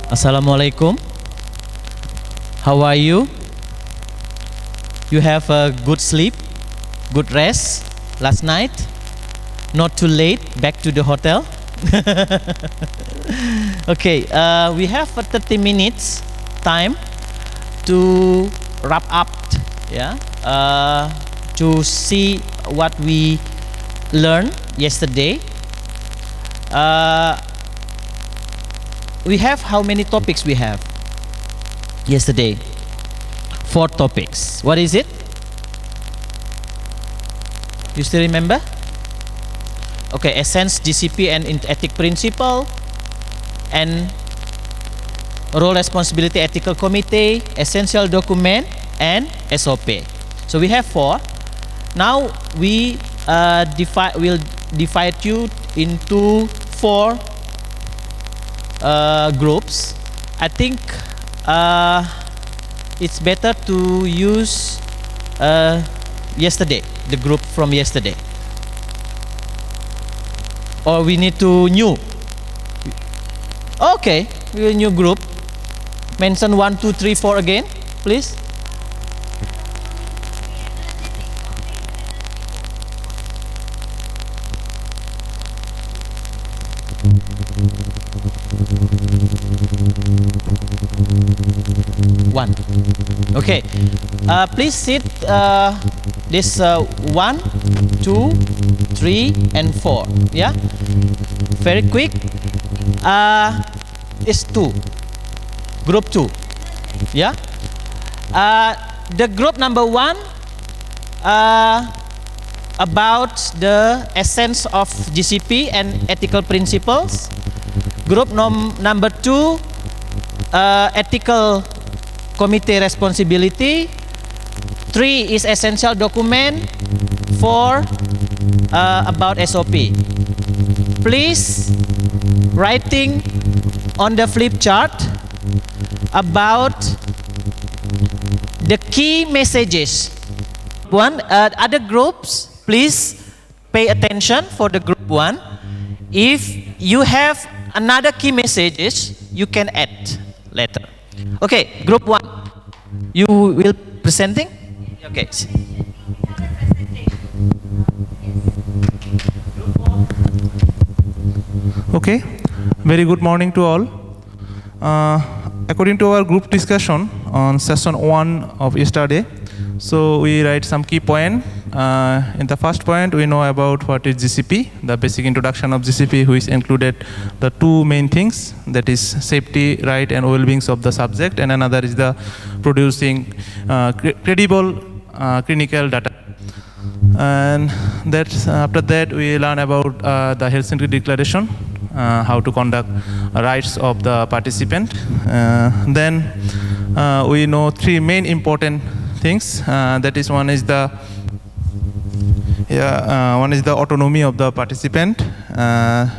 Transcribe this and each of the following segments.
Assalamualaikum. How are you? You have a good sleep, good rest last night? Not too late, back to the hotel? Okay, we have 30 minutes time to wrap up, yeah, to see what we learned yesterday. We have how many topics we have yesterday? 4 topics. What is it? You still remember? Okay, essence, GCP and ethic principle, and role, responsibility, ethical committee, essential document, and SOP. So we have 4. Now we will divide you into 4 groups. I think it's better to use yesterday, the group from yesterday, or we need to new. Okay, we will new group. Mention 1, 2, 3, 4 again, please. One. Okay. Please sit. This 1, 2, 3, and 4. Yeah. Very quick. It's 2. Group 2. Yeah. The group number 1. About the essence of GCP and ethical principles. Group number 2. Ethical committee responsibility. 3 is essential document. 4 about SOP. Please writing on the flip chart about the key messages. Other groups, please pay attention for the group 1. If you have another key messages, you can add later. Okay, group 1. You will presenting? Okay. Okay, very good morning to all. According to our group discussion on session 1 of yesterday, so we write some key point. In the first point, we know about what is GCP, the basic introduction of GCP, which included the 2 main things, that is safety, right, and well-being of the subject, and another is the producing credible clinical data. And after that, we learn about the Helsinki Declaration, how to conduct rights of the participant. Then we know 3 main important things. That is, one is the autonomy of the participant.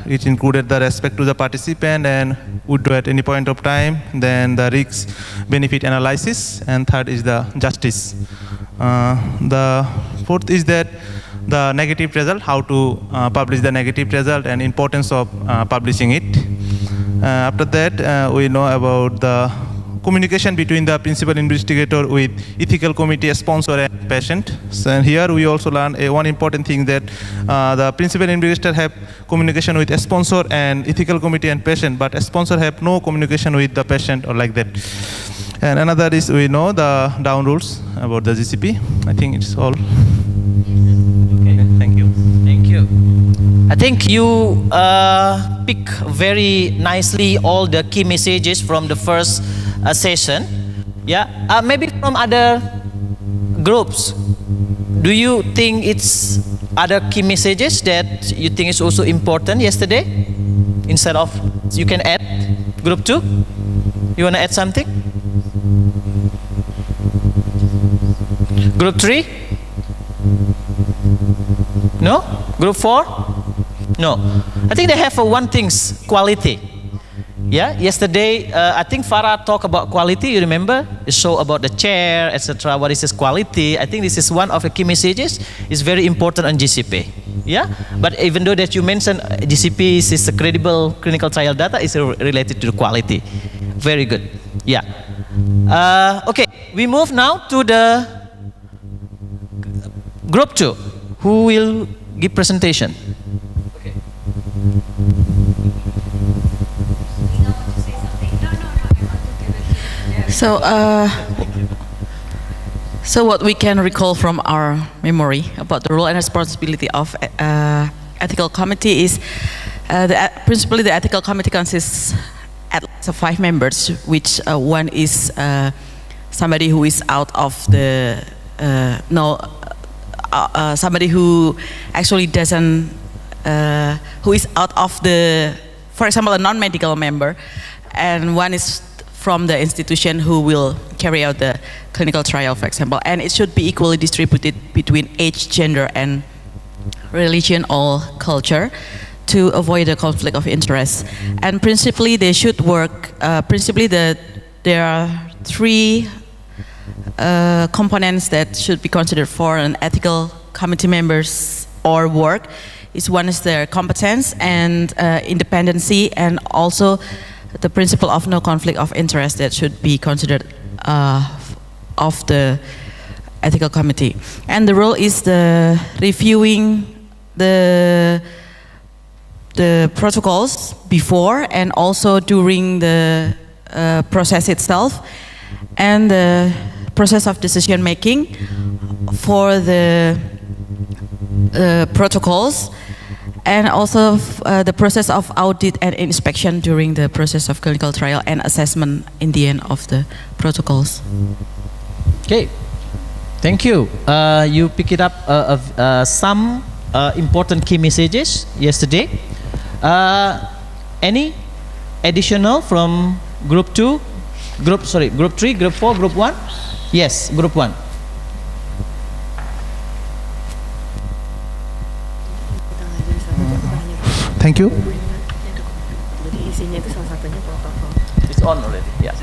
It included the respect to the participant and would at any point of time. Then the risk benefit analysis, and third is the justice. The fourth is that the negative result, how to publish the negative result and importance of publishing it. After that, we know about the communication between the principal investigator with ethical committee, sponsor, and patient. So, and here we also learn one important thing, that the principal investigator have communication with a sponsor and ethical committee and patient, but a sponsor have no communication with the patient or like that. And another is, we know the down rules about the GCP. I think it's all. Okay, thank you. Thank you. I think you pick very nicely all the key messages from the first session. Yeah, maybe from other groups. Do you think it's other key messages that you think is also important yesterday? Instead of, you can add group 2. You want to add something? Group 3? No? Group 4? No. I think they have one thing's quality. Yeah, yesterday I think Farah talked about quality. You remember? The show about the chair, etc. What is this quality? I think this is one of the key messages. It's very important on GCP. Yeah, but even though that you mentioned GCP is a credible clinical trial data, is related to the quality. Very good. Yeah. Okay, we move now to the group 2. Who will give presentation? Okay. So what we can recall from our memory about the role and responsibility of ethical committee is principally the ethical committee consists at least of 5 members, which one is somebody who is out of the somebody who actually doesn't who is out of the, for example, a non-medical member, and one is from the institution who will carry out the clinical trial, for example, and it should be equally distributed between age, gender, and religion or culture to avoid the conflict of interest. And principally, they should work. There are 3 components that should be considered for an ethical committee members or work. One is their competence and independency, and also the principle of no conflict of interest that should be considered of the ethical committee. And the role is the reviewing the protocols before and also during the process itself, and the process of decision making for the protocols, and also the process of audit and inspection during the process of clinical trial, and assessment in the end of the protocols. Okay, thank you. You pick it up some important key messages yesterday. Any additional from group 2, group 3, group 4, group 1? Yes, group 1. Thank you. It's on already. Yeah.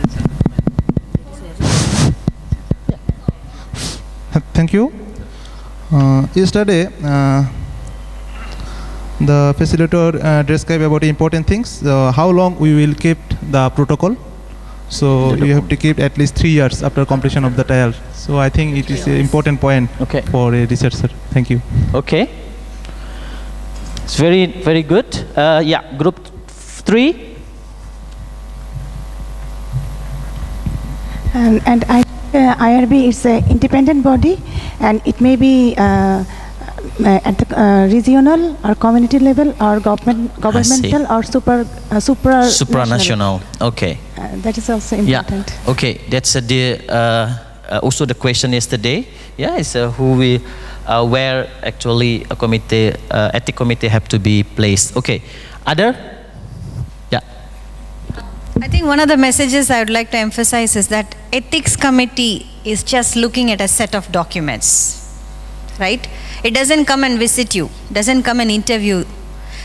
Thank you. Yesterday, the facilitator described about important things. How long we will keep the protocol. So you have to keep at least 3 years after completion of the trial. So I think it is an important point for a researcher. Thank you. Okay. It's very, very good. Yeah, group 3. And IRB is an independent body, and it may be at the regional or community level or governmental or supranational. Okay. That is also important. Yeah. Okay. That's also the question yesterday. Yeah, it's where actually a committee, ethics committee, have to be placed. Okay. Other? Yeah. I think one of the messages I would like to emphasize is that ethics committee is just looking at a set of documents, right? It doesn't come and visit you, doesn't come and interview.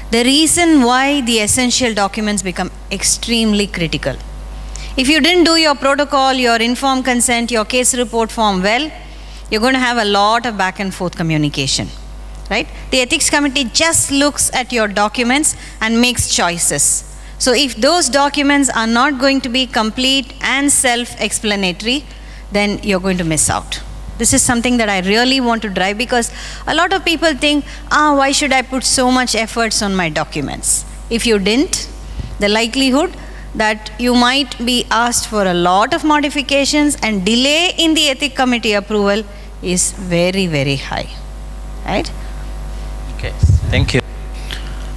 The reason why the essential documents become extremely critical. If you didn't do your protocol, your informed consent, your case report form well, you're going to have a lot of back and forth communication, right? The ethics committee just looks at your documents and makes choices. So if those documents are not going to be complete and self-explanatory, then you're going to miss out. This is something that I really want to drive, because a lot of people think, why should I put so much efforts on my documents? If you didn't, the likelihood that you might be asked for a lot of modifications and delay in the ethics committee approval is very, very high, right? Okay, thank you.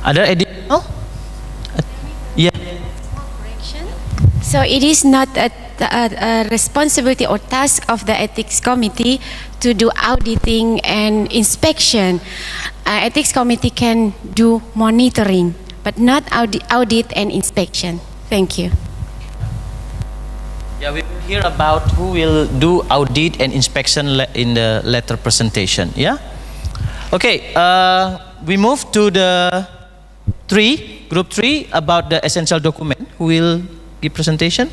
Other additional? Yeah. So it is not a responsibility or task of the ethics committee to do auditing and inspection. Ethics committee can do monitoring, but not audit and inspection. Thank you. Yeah, we will hear about who will do audit and inspection in the later presentation. Yeah. Okay. We move to the group 3 about the essential document. Who will give presentation?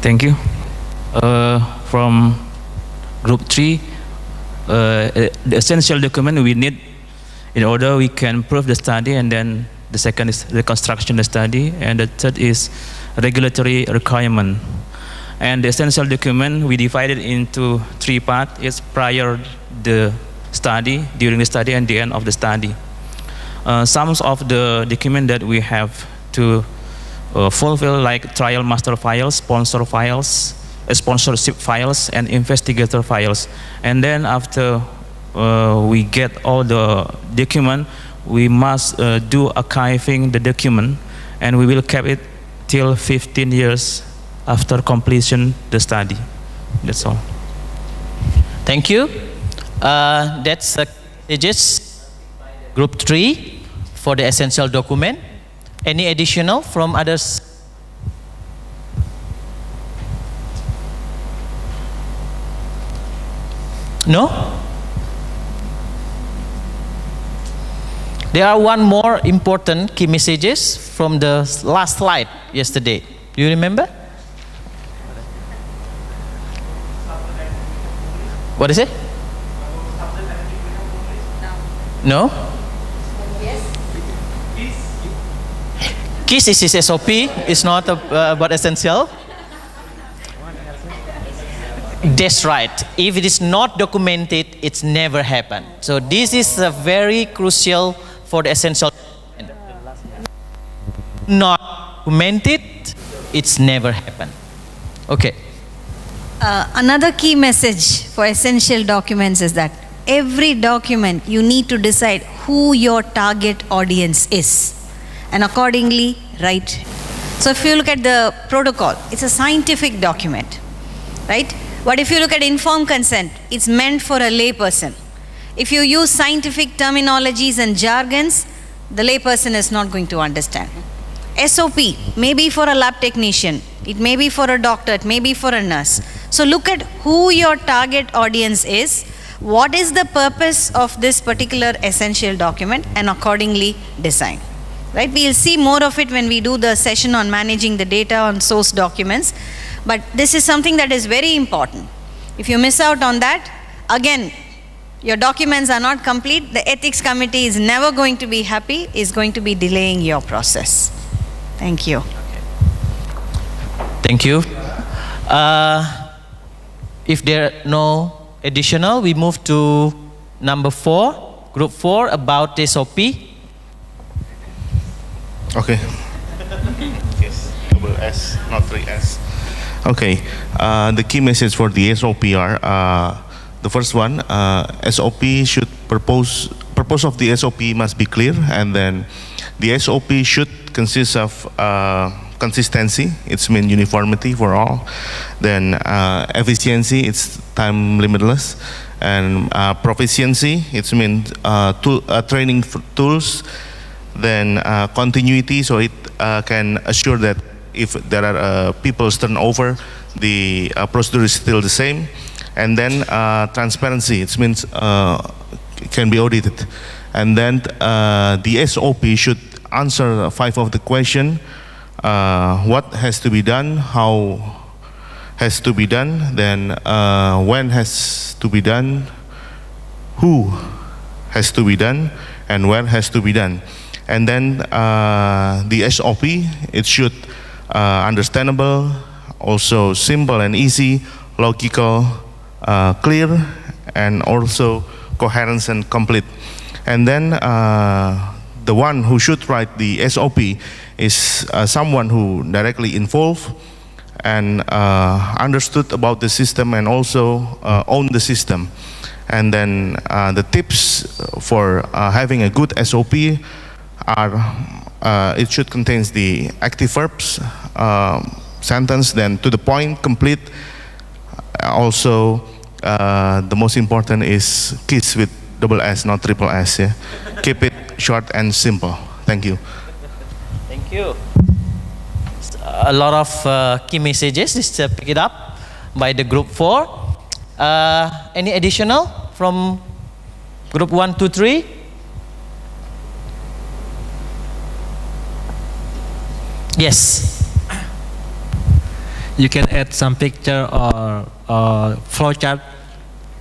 Thank you. From group 3, the essential document we need in order we can prove the study and then The second is reconstruction study, and the third is regulatory requirement. And the essential document we divided into three parts: it's prior the study, during the study, and the end of the study. Some of the document that we have to fulfill, like trial master files, sponsor files, sponsorship files, and investigator files. And then after we get all the document, we must do archiving the document, and we will keep it till 15 years after completion the study. That's all. Thank you. That's messages group 3 for the essential document. Any additional from others? No? There are one more important key messages from the last slide yesterday. Do you remember? What is it? No? KISS is his SOP, it's not about essential. That's right. If it is not documented, it's never happened. So this is very crucial for the essential. Not documented, it's never happened. Okay. Another key message for essential documents is that every document you need to decide who your target audience is, and accordingly write. So if you look at the protocol, it's a scientific document, right? But if you look at informed consent, it's meant for a layperson. If you use scientific terminologies and jargons, the layperson is not going to understand. SOP may be for a lab technician, it may be for a doctor, it may be for a nurse. So look at who your target audience is, what is the purpose of this particular essential document, and accordingly design. Right? We'll see more of it when we do the session on managing the data on source documents. But this is something that is very important. If you miss out on that, again, your documents are not complete. The ethics committee is never going to be happy, is going to be delaying your process. Thank you. Thank you. If there are no additional, we move to number 4, group 4, about SOP. Okay. Yes, double S, not 3S. Okay, the key message for the SOP are, the first one, SOP should purpose of the SOP must be clear, and then the SOP should consist of consistency, it's mean uniformity for all, then efficiency, it's time limitless, and proficiency, it's mean training tools, then continuity, so it can assure that if there are people's turnover, the procedure is still the same. And then transparency, it means it can be audited. And then the SOP should answer 5 of the question: what has to be done, how has to be done, then when has to be done, who has to be done, and where has to be done. And then the SOP, it should understandable, also simple and easy, logical, clear, and also coherent and complete. And then the one who should write the SOP is someone who directly involved and understood about the system and also own the system. And then the tips for having a good SOP are, it should contain the active verbs, sentence, then to the point, complete. Also, the most important is KISS with double S, not triple S. Yeah? Keep it short and simple. Thank you. Thank you. A lot of key messages. Just pick it up by the group 4. Any additional from group 1, 2, 3? Yes. You can add some picture or flow chart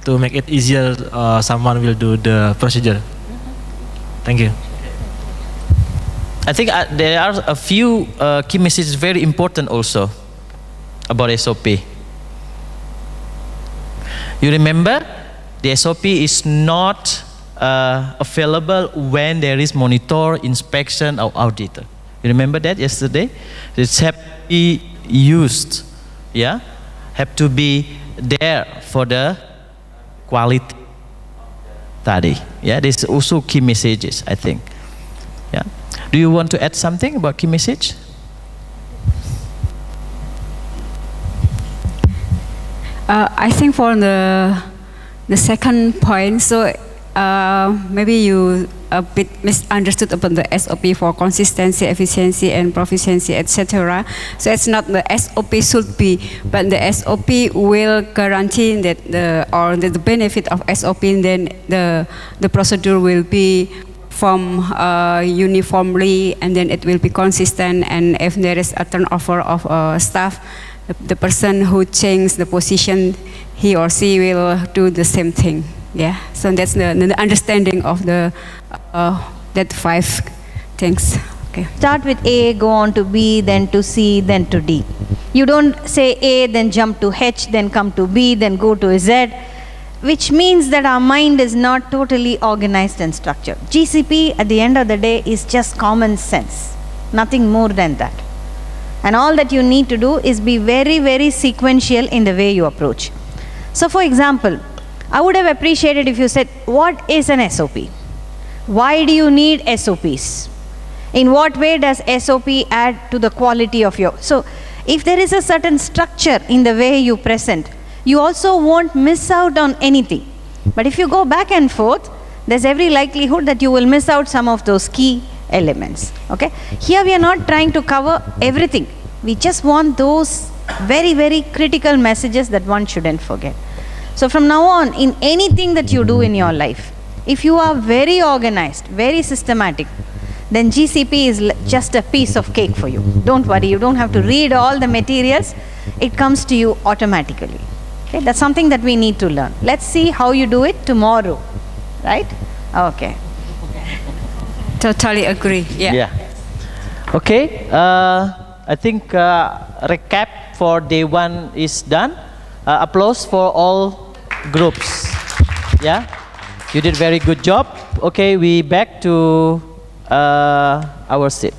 to make it easier. Someone will do the procedure. Thank you. I think there are a few key messages very important also about SOP. You remember, the SOP is not available when there is monitor, inspection, or auditor. You remember that yesterday? It's have to be used, yeah, have to be there for the quality study. Yeah, this is also key messages, I think. Yeah. Do you want to add something about key message? I think for the second point, so maybe you a bit misunderstood about the SOP for consistency, efficiency, and proficiency, etc. So it's not the SOP should be, but the SOP will guarantee that the benefit of SOP, then the procedure will be from uniformly, and then it will be consistent. And if there is a turnover of staff, the person who changes the position, he or she will do the same thing. Yeah, so that's the understanding of the that 5 things. Okay. Start with A, go on to B, then to C, then to D. You don't say A, then jump to H, then come to B, then go to Z, which means that our mind is not totally organized and structured. GCP at the end of the day is just common sense, nothing more than that. And all that you need to do is be very, very sequential in the way you approach. So for example, I would have appreciated if you said, what is an SOP? Why do you need SOPs? In what way does SOP add to the quality of your... So if there is a certain structure in the way you present, you also won't miss out on anything. But if you go back and forth, there's every likelihood that you will miss out some of those key elements. Okay? Here we are not trying to cover everything. We just want those very, very critical messages that one shouldn't forget. So from now on, in anything that you do in your life, if you are very organized, very systematic, then GCP is just a piece of cake for you. Don't worry, you don't have to read all the materials. It comes to you automatically. Okay? That's something that we need to learn. Let's see how you do it tomorrow. Right? Okay. Totally agree. Yeah. Yeah. Okay. I think recap for day 1 is done. Applause for all groups. Yeah, you did very good job. Okay, we back to our seat.